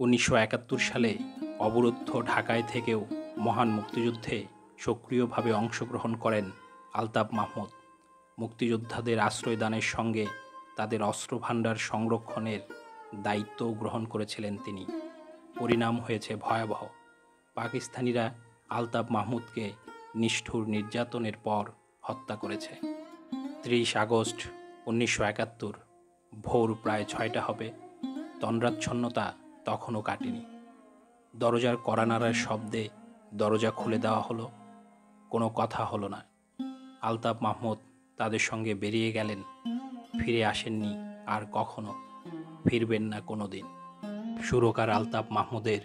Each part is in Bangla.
১৯৭১ সালে অবরুদ্ধ ঢাকায় থেকেও মহান মুক্তিযুদ্ধে সক্রিয়ভাবে অংশগ্রহণ করেন আলতাফ মাহমুদ। মুক্তিযোদ্ধাদের আশ্রয়দানের সঙ্গে তাদের অস্ত্রভাণ্ডার সংরক্ষণের দায়িত্বও গ্রহণ করেছিলেন তিনি। পরিণাম হয়েছে ভয়াবহ। পাকিস্তানিরা আলতাফ মাহমুদকে নিষ্ঠুর নির্যাতনের পর হত্যা করেছে। ৩০ আগস্ট ১৯৭১ ভোর প্রায় ৬টা হবে। তন্দ্রাচ্ছন্নতা তখনও কাটেনি। দরজার কড়া নাড়ার শব্দে দরজা খুলে দেওয়া হলো। কোনো কথা হলো না। আলতাফ মাহমুদ তাদের সঙ্গে বেরিয়ে গেলেন। ফিরে আসেননি আর কখনো, ফিরবেন না কোনো দিন। সুরকার আলতাফ মাহমুদের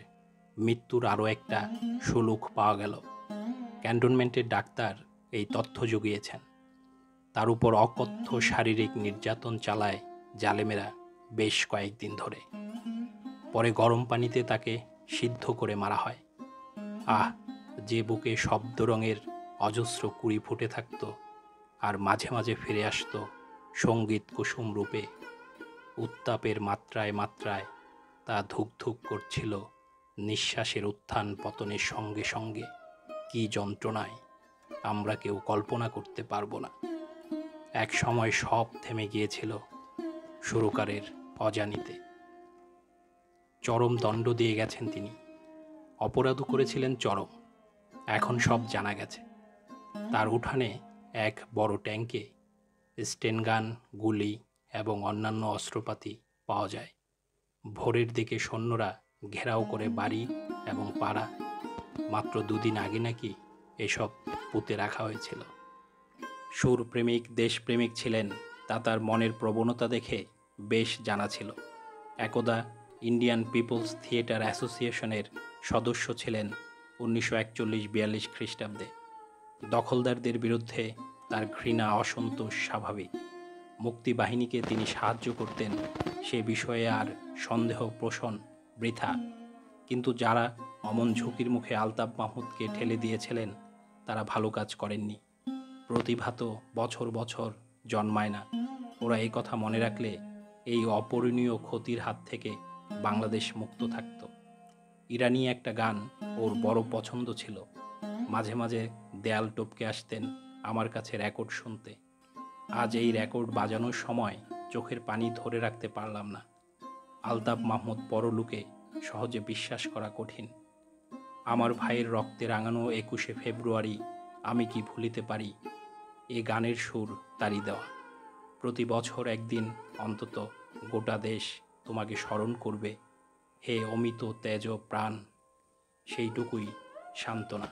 মৃত্যুর আরও একটা সুলুক পাওয়া গেল। ক্যান্টনমেন্টের ডাক্তার এই তথ্য জুগিয়েছেন। তার উপর অকথ্য শারীরিক নির্যাতন চালায় জালেমেরা বেশ কয়েকদিন ধরে। পরে গরম পানিতে তাকে সিদ্ধ করে মারা হয়। আহ, যে বুকে শব্দ রঙের অজস্র কুড়ি ফুটে থাকত আর মাঝে মাঝে ফিরে আসত সঙ্গীত কুসুম রূপে। উত্তাপের মাত্রায় মাত্রায় তা ধুকধুক করছিল নিঃশ্বাসের উত্থান পতনের সঙ্গে সঙ্গে। কি যন্ত্রণায় আমরা কেউ কল্পনা করতে পারবো না। এক সময় সব থেমে গিয়েছিল সুরকারের অজানিতে। চরম দণ্ড দিয়ে গেছেন তিনি। অপরাধও করেছিলেন চরম। এখন সব জানা গেছে। তার উঠানে এক বড় ট্যাঙ্কে স্টেনগান, গুলি এবং অন্যান্য অস্ত্রপাতি পাওয়া যায়। ভোরের দিকে সৈন্যরা ঘেরাও করে বাড়ি এবং পাড়া। মাত্র 2 দিন আগে নাকি এসব পুঁতে রাখা হয়েছিল। সুরপ্রেমিক, দেশপ্রেমিক ছিলেন, তা তার মনের প্রবণতা দেখে বেশ জানা ছিল। একদা ইন্ডিয়ান পিপলস থিয়েটার অ্যাসোসিয়েশনের সদস্য ছিলেন 1941-42 খ্রিস্টাব্দে। দখলদারদের বিরুদ্ধে তার ঘৃণা, অসন্তোষ স্বাভাবিক। মুক্তিবাহিনীকে তিনি সাহায্য করতেন, সে বিষয়ে আর সন্দেহ পোষণ বৃথা। কিন্তু যারা অমন ঝুঁকির মুখে আলতাফ মাহমুদকে ঠেলে দিয়েছিলেন তারা ভালো কাজ করেননি। প্রতিভা তো বছর বছর জন্মায় না। ওরা এই কথা মনে রাখলে এই অপূরণীয় ক্ষতির হাত থেকে বাংলাদেশ মুক্ত থাকত। ইরানি একটা গান ওর বড় পছন্দ ছিল। মাঝে মাঝে দেয়াল টপকে আসতেন আমার কাছে রেকর্ড শুনতে। আজ এই রেকর্ড বাজানোর সময় চোখের পানি ধরে রাখতে পারলাম না। আলতাফ মাহমুদ পরলোকে সহজে বিশ্বাস করা কঠিন। আমার ভাইয়ের রক্তে রাঙানো 21শে ফেব্রুয়ারি আমি কি ভুলিতে পারি। এ গানের সুর তারই দেওয়া। প্রতি বছর একদিন অন্তত গোটা দেশ তোমাকে স্মরণ করবে, হে অমিত তেজ প্রাণ। সেইটুকুই সান্ত্বনা।